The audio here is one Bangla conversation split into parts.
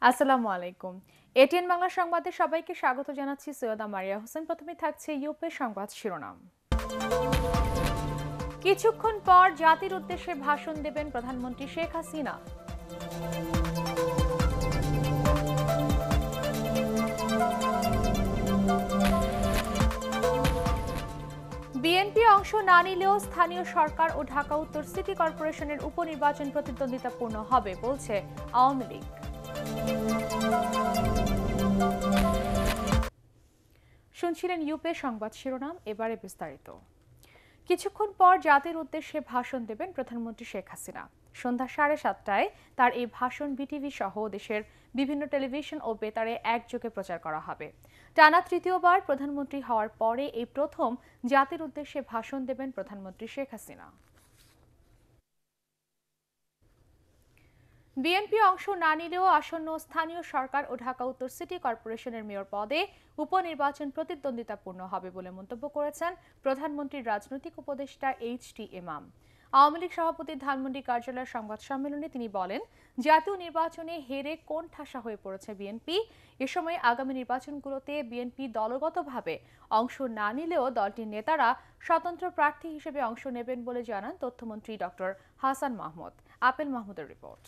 আসসালামু আলাইকুম। এটিএন বাংলা সংবাদে সবাইকে স্বাগত জানাচ্ছি। সৈয়দা মারিয়া হোসেন। প্রথমে থাকছে ইউপি সংবাদ শিরোনাম। কিছুক্ষণ পর জাতির উদ্দেশ্যে ভাষণ দেবেন প্রধানমন্ত্রী শেখ হাসিনা। বিএনপি অংশ না নিলেও স্থানীয় সরকার ও ঢাকা উত্তর সিটি কর্পোরেশনের উপনির্বাচন প্রতিদ্বন্দ্বিতাপূর্ণ হবে বলছে আওয়ামী লীগ। শুনছিলেন ইউপি সংবাদ শিরোনাম, এবারে বিস্তারিত। কিছুক্ষণ পর জাতির উদ্দেশ্যে ভাষণ দেবেন প্রধানমন্ত্রী শেখ হাসিনা। সন্ধ্যা 7:30টায় তার এই ভাষণ বিটিভি সহ দেশের বিভিন্ন টেলিভিশন ও বেতারে একযোগে প্রচার করা হবে। টানা তৃতীয়বার প্রধানমন্ত্রী হওয়ার পরে এই প্রথম জাতির উদ্দেশ্যে ভাষণ দেবেন প্রধানমন্ত্রী শেখ হাসিনা। বিএনপি অংশ না নিলেও আসন্ন স্থানীয় সরকার ও ঢাকা উত্তর সিটি কর্পোরেশনের মেয়র পদে উপনির্বাচন প্রতিদ্বন্দ্বিতাপূর্ণ হবে বলে মন্তব্য করেছেন প্রধানমন্ত্রীর রাজনৈতিক উপদেষ্টা এইচ.টি. ইমাম। আওয়ামী লীগ সভাপতির ধানমন্ডি কার্যালয়ের সংবাদ সম্মেলনে তিনি বলেন, জাতীয় নির্বাচনে হেরে কোণঠাসা হয়ে পড়েছে বিএনপি। এ সময় আগামী নির্বাচনগুলোতে বিএনপি দলগতভাবে অংশ না নিলেও দলটির নেতারা স্বতন্ত্র প্রার্থী হিসেবে অংশ নেবেন বলে জানান তথ্যমন্ত্রী ডক্টর হাসান মাহমুদ। আপেল মাহমুদের রিপোর্ট।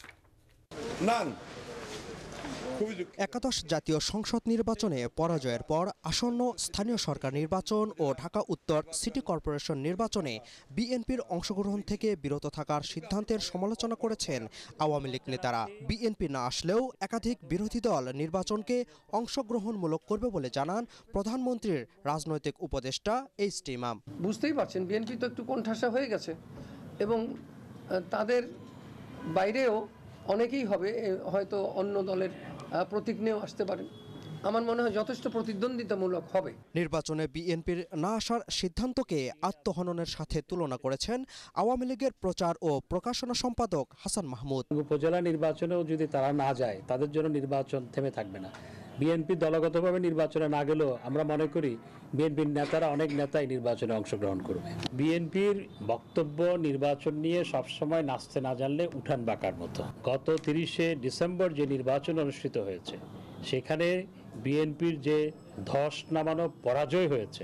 একাদশ জাতীয় সংসদ নির্বাচনে পরাজয়ের পর আসন্ন স্থানীয় সরকার নির্বাচন ও ঢাকা উত্তর সিটি কর্পোরেশন নির্বাচনে বিএনপির অংশগ্রহণ থেকে বিরত থাকার সিদ্ধান্তের সমালোচনা করেছেন আওয়ামী লীগ নেতারা। বিএনপি না আসলেও একাধিক বিরোধী দল নির্বাচনকে অংশগ্রহণমূলক করবে বলে জানান প্রধানমন্ত্রীর রাজনৈতিক উপদেষ্টা এইচ.টি. ইমাম। বুঝতেই পারছেন বিএনপি তো একটু কোণঠাসা হয়ে গেছে এবং তাদের বাইরেও অনেকেই হবে, হয়তো অন্য দলের প্রতীক নিয়েও আসতে পারেন। আমার মনে হয় যথেষ্ট প্রতিদ্বন্দ্বিতামূলক হবে। নির্বাচনে বিএনপির না আসার সিদ্ধান্তকে আত্মহননের সাথে তুলনা করেছেন আওয়ামী লীগের প্রচার ও প্রকাশনা সম্পাদক হাসান মাহমুদ। উপজেলা নির্বাচনেও যদি তারা না যায়, তাদের জন্য নির্বাচন থেমে থাকবে না। বিএনপি দলগতভাবে নির্বাচনে না গেলেও আমরা মনে করি বিএনপির নেতারা, অনেক নেতাই নির্বাচনে অংশগ্রহণ করবে। বিএনপির বক্তব্য নির্বাচন নিয়ে সবসময় নাচতে না জানলে উঠান বাঁকার মতো। গত 30শে ডিসেম্বর যে নির্বাচন অনুষ্ঠিত হয়েছে, সেখানে বিএনপির যে ধস নামানো পরাজয় হয়েছে,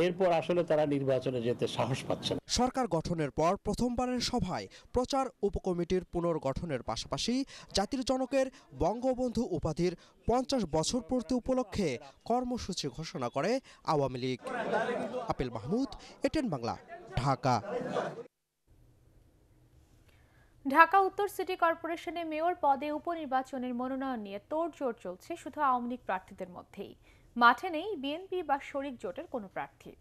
এরপর আসলে তারা নির্বাচনে যেতে সাহস পাচ্ছে না। সরকার গঠনের পর প্রথমবারের সভায় প্রচার উপকমিটির পুনর্গঠনের পাশাপাশি জাতির জনকের বঙ্গবন্ধু উপাধির 50 বছর পূর্তি উপলক্ষে কর্মসূচি ঘোষণা করে আওয়ামী লীগ। আপেল মাহমুদ, এটিএন বাংলা, ঢাকা। ঢাকা উত্তর সিটি কর্পোরেশনে মেয়র পদে উপনির্বাচনের মনোনয়ন নিয়ে তোড়জোড় চলছে শুধু আওয়ামী লীগ প্রার্থীদের মধ্যেই। মাঠে নেই বিএনপি বা শরিক জোটের কোনো প্রার্থী।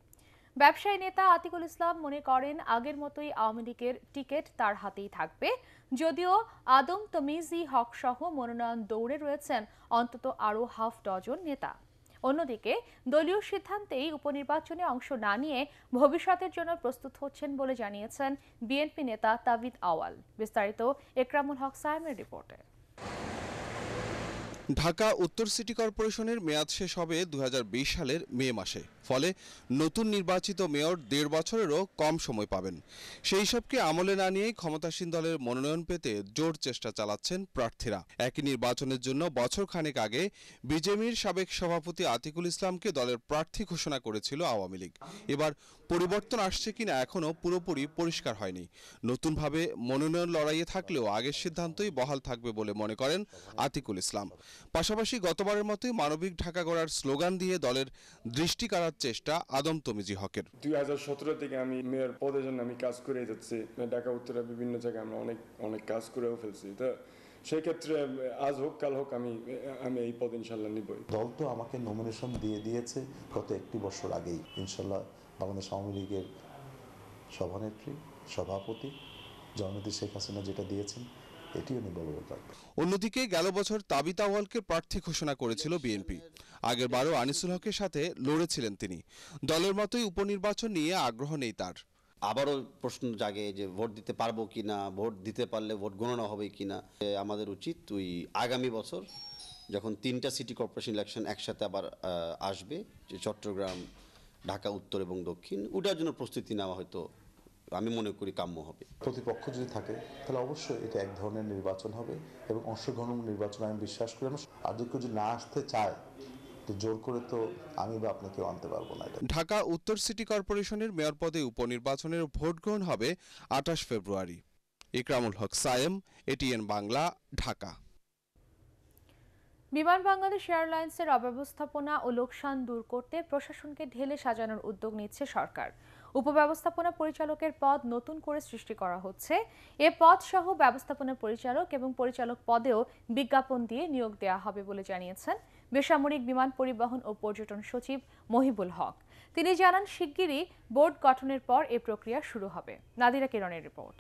ব্যবসায়ী নেতা আতিকুল ইসলাম মনে করেন, আগের মতোই আওয়ামী লীগের টিকিট তার হাতেই থাকবে, যদিও আদম তমিজি হক সহ মনোনয়ন দৌড়ে রয়েছেন অন্তত আরও হাফ ডজন নেতা। অন্যদিকে দলীয় সিদ্ধান্তেই উপনির্বাচনে অংশ না নিয়ে ভবিষ্যতের জন্য প্রস্তুত হচ্ছেন বলে জানিয়েছেন বিএনপি নেতা তাবিদ আওয়াল। বিস্তারিত একরামুল হক সায়েমের রিপোর্টে। ঢাকা উত্তর সিটি কর্পোরেশনের মেয়াদ শেষ হবে 2020 সালের মে মাসে। ফলে নতুন নির্বাচিত মেয়র 1.5 বছরেরও কম সময় পাবেন। সেই সবকে আমলে না নিয়েই ক্ষমতাসীন দলের মনোনয়ন পেতে জোর চেষ্টা চালাচ্ছেন প্রার্থীরা। একই নির্বাচনের জন্য বছর খানেক আগে বিজেপির সাবেক সভাপতি আতিকুল ইসলামকে দলের প্রার্থী ঘোষণা করেছিল আওয়ামী লীগ। এবার পরিবর্তন আসছে কিনা এখনও পুরোপুরি পরিষ্কার হয়নি। নতুনভাবে মনোনয়ন লড়াইয়ে থাকলেও আগের সিদ্ধান্তই বহাল থাকবে বলে মনে করেন আতিকুল ইসলাম। পাশাপাশি গতবারের মতোই মানবিক ঢাকা গড়ার স্লোগান দিয়ে দলের দৃষ্টি কাড়ার চেষ্টা আদম তমিজি হকের। 2017 থেকে আমি মেয়র পদের জন্য আমি কাজ করে যাচ্ছি। ঢাকা উত্তরে বিভিন্ন জায়গায় আমরা অনেক কাজ করেও ফেলছি। তো সেই ক্ষেত্রে আজ হোক কাল হোক আমি এই পদ ইনশাল্লাহ নিবই। দল তো আমাকে নমিনেশন দিয়েছে গত 1 বছর আগেই। ইনশাল্লাহ বাংলাদেশ আওয়ামী লীগের সভানেত্রী, সভাপতি জননেত্রী শেখ হাসিনা যেটা দিয়েছেন, এটিও নিবলবল রাখবে। অন্যদিকে গেল বছর তাবিত আওয়ালকে প্রার্থী ঘোষণা করেছিল বিএনপি। আগের বারও আনিসুল হকের সাথে লড়েছিলেন তিনি। দলের মতোই উপনির্বাচন নিয়ে আগ্রহ নেই তার। আবারও প্রশ্ন জাগে যে ভোট দিতে পারবো কিনা, ভোট দিতে পারলে ভোট গণনা হবে কিনা। আমাদের উচিত ওই আগামী বছর যখন 3টা সিটি কর্পোরেশন ইলেকশন একসাথে আবার আসবে, যে চট্টগ্রাম, ঢাকা উত্তর এবং দক্ষিণ, ওটার জন্য প্রস্তুতি নেওয়া হয়তো আমি মনে করি কাম্য হবে। প্রতিপক্ষ যদি থাকে তাহলে অবশ্যই এটা এক ধরনের নির্বাচন হবে এবং অংশগ্রহণ নির্বাচন আমি বিশ্বাস করি। আর যদি কেউ না আসতে চায় তো জোর করে তো আমি বা আপনাকে আনতে পারবো না। ঢাকা উত্তর সিটি কর্পোরেশনের মেয়র পদে উপনির্বাচনের ভোট গ্রহণ হবে 28 ফেব্রুয়ারি। ইকরামুল হক সায়েম, এটিএন বাংলা, ঢাকা। বিমান বাংলাদেশ এয়ারলাইন্সের অব্যবস্থাপনা ও লোকসান দূর করতে প্রশাসনকে ঢেলে সাজানোর উদ্যোগ নিচ্ছে সরকার। উপব্যবস্থাপনা পরিচালকের পদ নতুন করে সৃষ্টি করা হচ্ছে। এ পদ সহ ব্যবস্থাপনা পরিচালক এবং পরিচালক পদেও বিজ্ঞাপন দিয়ে নিয়োগ দেওয়া হবে বলে জানিয়েছেন বেসামরিক বিমান পরিবহন ও পর্যটন সচিব মহিবুল হক। তিনি জানান, শিগগিরই বোর্ড গঠনের পর এ প্রক্রিয়া শুরু হবে। নাদিরা কিরণের রিপোর্ট।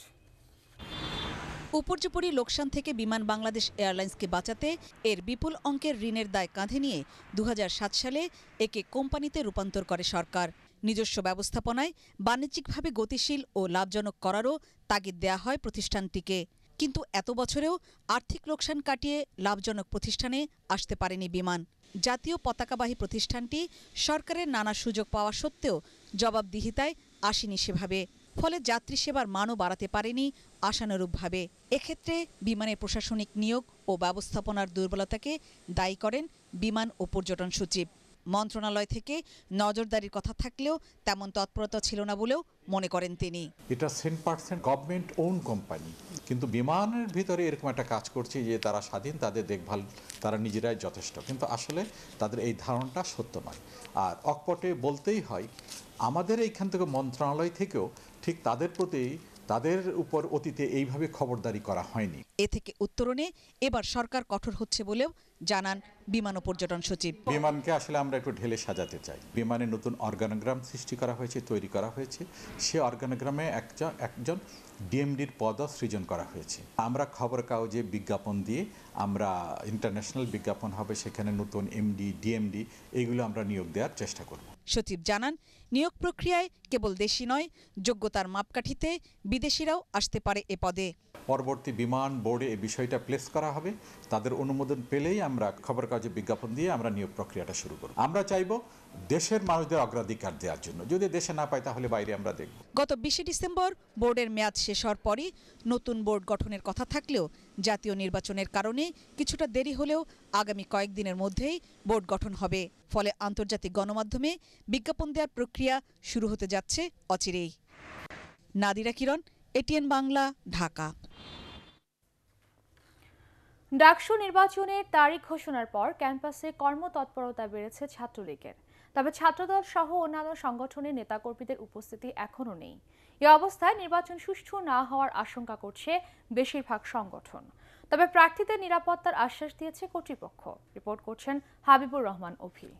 উপর্যুপরি লোকসান থেকে বিমান বাংলাদেশ এয়ারলাইন্সকে বাঁচাতে এর বিপুল অঙ্কের ঋণের দায় কাঁধে নিয়ে 2007 সালে একে কোম্পানিতে রূপান্তর করে সরকার। নিজস্ব ব্যবস্থাপনায় বাণিজ্যিকভাবে গতিশীল ও লাভজনক করারও তাগিদ দেয়া হয় প্রতিষ্ঠানটিকে। কিন্তু এত বছরেও আর্থিক লোকসান কাটিয়ে লাভজনক প্রতিষ্ঠানে আসতে পারেনি বিমান। জাতীয় পতাকাবাহী প্রতিষ্ঠানটি সরকারের নানা সুযোগ পাওয়া সত্ত্বেও জবাবদিহিতায় আসেনি সেভাবে। ফলে যাত্রী সেবার মানও বাড়াতে পারেনি আশানুরূপভাবে। এক্ষেত্রে বিমানের প্রশাসনিক নিয়োগ ও ব্যবস্থাপনার দুর্বলতাকে দায়ী করেন বিমান ও পর্যটন সচিব। মন্ত্রণালয় থেকে নজরদারির কথা থাকলেও তেমন তৎপরতা ছিল না বলেও মনে করেন তিনি। এটা 100% গভর্নমেন্ট ওন কোম্পানি, কিন্তু বিমানের ভিতরে এরকম একটা কাজ করছে যে তারা স্বাধীন, তাদের দেখভাল তারা নিজেরাই যথেষ্ট, কিন্তু আসলে তাদের এই ধারণাটা সত্য নয়। আর অকপটে বলতেই হয়, আমাদের এইখান থেকে মন্ত্রণালয় থেকেও ঠিক তাদের প্রতি তাদের উপর অতীতে এইভাবে খবরদারি করা হয়নি। এ থেকে উত্তরণে এবার সরকার কঠোর হচ্ছে বলেও জানান বিমান ও পর্যটন সচিব। বিমানকে আসলে আমরা একটু ঢেলে সাজাতে চাই। বিমানে নতুন অর্গানোগ্রাম সৃষ্টি করা হয়েছে, তৈরি করা হয়েছে। সে অর্গানোগ্রামে একজন ডিএমডির পদও সৃজন করা হয়েছে। আমরা খবর কাগজে বিজ্ঞাপন দিয়ে আমরা ইন্টারন্যাশনাল বিজ্ঞাপন হবে, সেখানে নতুন এমডি ডিএমডি এগুলো আমরা নিয়োগ দেওয়ার চেষ্টা করব। সচিব জানান, নিয়োগ প্রক্রিয়ায় কেবল দেশি নয়, যোগ্যতার মাপকাঠিতে বিদেশিরাও আসতে পারে এ পদে। পরবর্তী বিমান বোর্ডে এই বিষয়টা প্লেস করা হবে। তাদের অনুমোদন পেলেই আমরা খবর কাগজে বিজ্ঞাপন দিয়ে আমরা নিয়োগ প্রক্রিয়াটা শুরু করব। আমরা চাইব দেশের মানুষদের অগ্রাধিকার দেওয়ার জন্য। যদি দেশে না পাই তাহলে বাইরে আমরা দেখব। গত 20 ডিসেম্বর বোর্ডের মেয়াদ শেষ হওয়ার পরই নতুন বোর্ড গঠনের কথা থাকলেও জাতীয় নির্বাচনের কারণে কিছুটা দেরি হলেও আগামী কয়েকদিনের মধ্যেই বোর্ড গঠন হবে। ফলে আন্তর্জাতিক গণমাধ্যমে বিজ্ঞাপন দেওয়ার প্রক্রিয়া শুরু হতে যাচ্ছে অচিরেই। নাদিরা কিরণ, এটিএন বাংলা, ঢাকা। ডাকসু নির্বাচনের তারিখ ঘোষণার পর ক্যাম্পাসে কর্মতৎপরতা বেড়েছে ছাত্রলীগের। তবে ছাত্রদল সহ অন্যান্য সংগঠনের নেতাকর্মীদের উপস্থিতি এখনও নেই। এ অবস্থায় নির্বাচন সুষ্ঠু না হওয়ার আশঙ্কা করছে বেশিরভাগ সংগঠন। তবে প্রার্থীদের নিরাপত্তার আশ্বাস দিয়েছে কর্তৃপক্ষ। রিপোর্ট করছেন হাবিবুর রহমান অভি।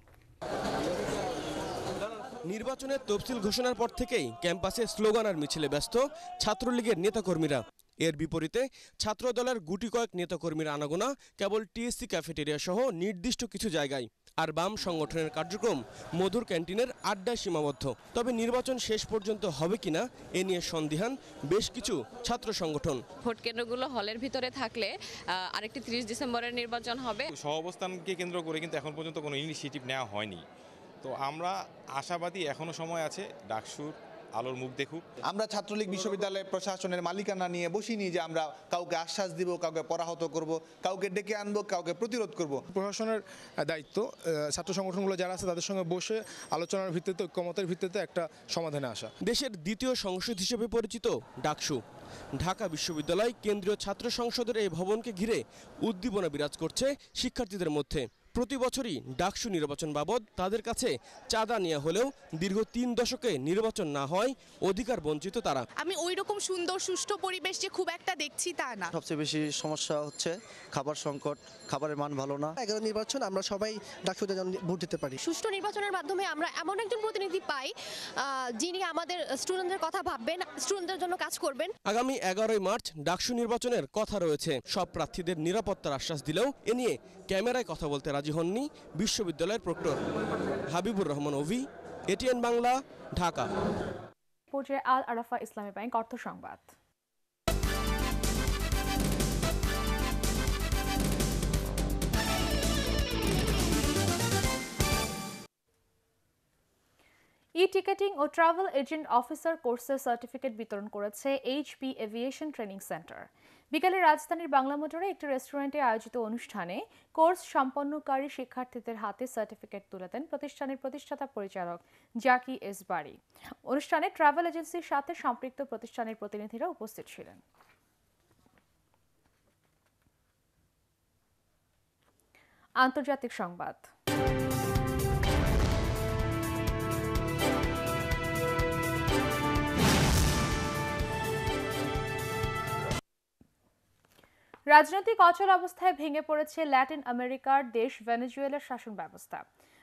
নির্বাচনের তফসিল ঘোষণার পর থেকেই ক্যাম্পাসে স্লোগান আর মিছিলে ব্যস্ত ছাত্রলীগের নেতাকর্মীরা। এর বিপরীতে ছাত্রদলের গুটি কয়েক নেতাকর্মীর আনাগোনা কেবল টিএসসি ক্যাফেটেরিয়া সহ নির্দিষ্ট কিছু জায়গায়। আর বাম সংগঠনের কার্যক্রম মধুর ক্যান্টিনের আড্ডায় সীমাবদ্ধ। তবে নির্বাচন শেষ পর্যন্ত হবে কিনা এ নিয়ে সন্দিহান বেশ কিছু ছাত্র সংগঠন। ভোট কেন্দ্রগুলো হলের ভিতরে থাকলে আরেকটি 30 ডিসেম্বরের নির্বাচন হবে। সহাবস্থানকে কেন্দ্র করে কিন্তু এখন পর্যন্ত কোনো ইনিশিয়েটিভ নেওয়া হয়নি। তো আমরা আশাবাদী, এখনো সময় আছে, ডাকসুর আলোর মুখ দেখুক। আমরা ছাত্রলীগ বিশ্ববিদ্যালয় প্রশাসনের মালিকানা নিয়ে বসিনি যে আমরা কাউকে আশ্বাস দিব, কাউকে পরাহত করব, কাউকে ডেকে আনবো, কাউকে প্রতিরোধ করব। প্রশাসনের দায়িত্ব ছাত্র সংগঠনগুলো যারা আছে তাদের সঙ্গে বসে আলোচনার ভিত্তিতে, ঐক্যমতের ভিত্তিতে একটা সমাধানে আসা। দেশের দ্বিতীয় সংসদ হিসেবে পরিচিত ডাকসু, ঢাকা বিশ্ববিদ্যালয় কেন্দ্রীয় ছাত্র সংসদের এই ভবনকে ঘিরে উদ্দীপনা বিরাজ করছে শিক্ষার্থীদের মধ্যে। প্রতি বছরই ডাকসু নির্বাচন বাবদ তাদের কাছে চাঁদা নেওয়া হলেও দীর্ঘ 3 দশকে নির্বাচন না হয় অধিকার বঞ্চিত তারা। আমি ওই রকম সুন্দর সুষ্ঠু পরিবেশ যে খুব একটা দেখছি তা না। সবচেয়ে বেশি সমস্যা হচ্ছে খাবার সংকট, খাবারের মান ভালো না। 11 নির্বাচন আমরা সবাই ডাকসুতে ভোট দিতে পারি। সুষ্ঠু নির্বাচনের মাধ্যমে আমরা এমন একজন প্রতিনিধি পাই যিনি আমাদের স্টুডেন্টদের কথা ভাববেন, স্টুডেন্টদের জন্য কাজ করবেন। আগামী 11 মার্চ ডাকসু নির্বাচনের কথা রয়েছে। সব প্রার্থীদের নিরাপত্তার আশ্বাস দিলেও এ নিয়ে ক্যামেরায় কথা বলতে রাজি হননি বিশ্ববিদ্যালয়ের প্রক্টর। হাবিবুর রহমান অভি, এটিএন বাংলা, ঢাকা। পর্যায়ে আল আরাফা ইসলামী ব্যাংক অর্থ সংবাদ। টিকেটিং ও ট্রাভেল এজেন্ট অফিসার কোর্সের সার্টিফিকেট বিতরণ করেছে এইচপি এভিয়েশন ট্রেনিং সেন্টার। বিকালে রাজধানীর বাংলা মোটরে একটি রেস্টুরেন্টে আয়োজিত অনুষ্ঠানে কোর্স সম্পন্নকারী শিক্ষার্থীদের হাতে সার্টিফিকেট তুলে দেন প্রতিষ্ঠানের প্রতিষ্ঠাতা পরিচালক জাকি এস বারি। অনুষ্ঠানে ট্রাভেল এজেন্সির সাথে সম্পৃক্ত প্রতিষ্ঠানের প্রতিনিধিরা উপস্থিত ছিলেন। আন্তর্জাতিক সংবাদ। রাজনৈতিক অচল অবস্থায় ভেঙে পড়েছে ল্যাটিন আমেরিকার দেশ ভেনেজুয়েলার শাসন ব্যবস্থা।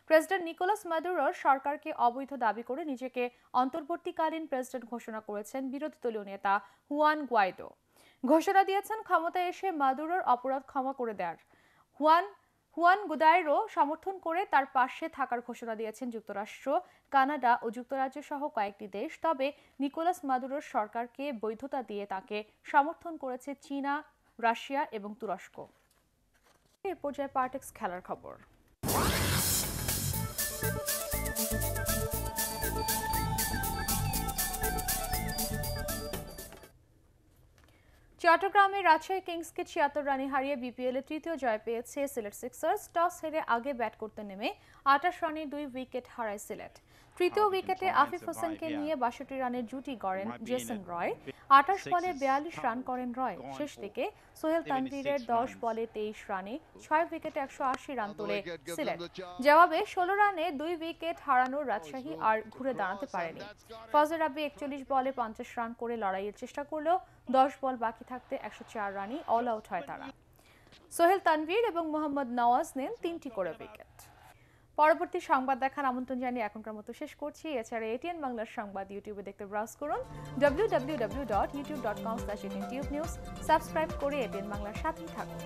প্রেসিডেন্ট নিকোলাস মাদুরোর সরকারকে অবৈধ দাবি করে নিজেকে অন্তর্বর্তীকালীন প্রেসিডেন্ট ঘোষণা করেছেন বিরোধী দলীয় নেতা হুয়ান গুয়াইদো। ঘোষণা দিয়েছেন ক্ষমতায় এসে মাদুরোর অপরাধ ক্ষমা করে দেওয়ার। হুয়ান গুয়াইদো সমর্থন করে তার পাশে থাকার ঘোষণা দিয়েছেন যুক্তরাষ্ট্র, কানাডা ও যুক্তরাজ্য সহ কয়েকটি দেশ। তবে নিকোলাস মাদুরোর সরকারকে বৈধতা দিয়ে তাকে সমর্থন করেছে চীনা, রাশিয়া এবং তুরস্ক। এ পর্যায়ে পার্টেক্স খেলার খবর। চট্টগ্রামে রাজশাহী কিংসকে ৭৬ রানে হারিয়ে বিপিএল-এ তৃতীয় জয় পেয়েছে সিলেট সিক্সার্স। টস হেরে আগে ব্যাট করতে নেমে ২৮ রানে ২ উইকেট হারায় সিলেট। তৃতীয় উইকেটে আফিফ হোসেনকে নিয়ে ৬২ রানের জুটি গড়েন জেসন রয়। ২৮ বলে ৪২ রান করেন রয়। শেষ দিকে সোহেল তানভীরের ১০ বলে ২৩ রানে ৬ উইকেটে ১৮০ রান তোলে সিলেট। জবাবে ১৬ রানে ২ উইকেট হারানোর রাজশাহী আর ঘুরে দাঁড়াতে পারেনি। ফজর রাব্বি ৪১ বলে ৫০ রান করে লড়াইয়ের চেষ্টা করলেও ১০ বল বাকি থাকতে ১০৪ রানই অল আউট হয় তারা। সোহেল তানভীর এবং মোহাম্মদ নওয়াজ নেন ৩টি করে উইকেট। পরবর্তী সংবাদ দেখার আমন্ত্রণ জানিয়ে এখনকার মতো শেষ করছি। এছাড়া এটিএন বাংলার সংবাদ ইউটিউবে দেখতে ব্রাউজ করুন www.youtube.com/ATNTubeNews। সাবস্ক্রাইব করে এটিএন বাংলার সাথেই থাকুন।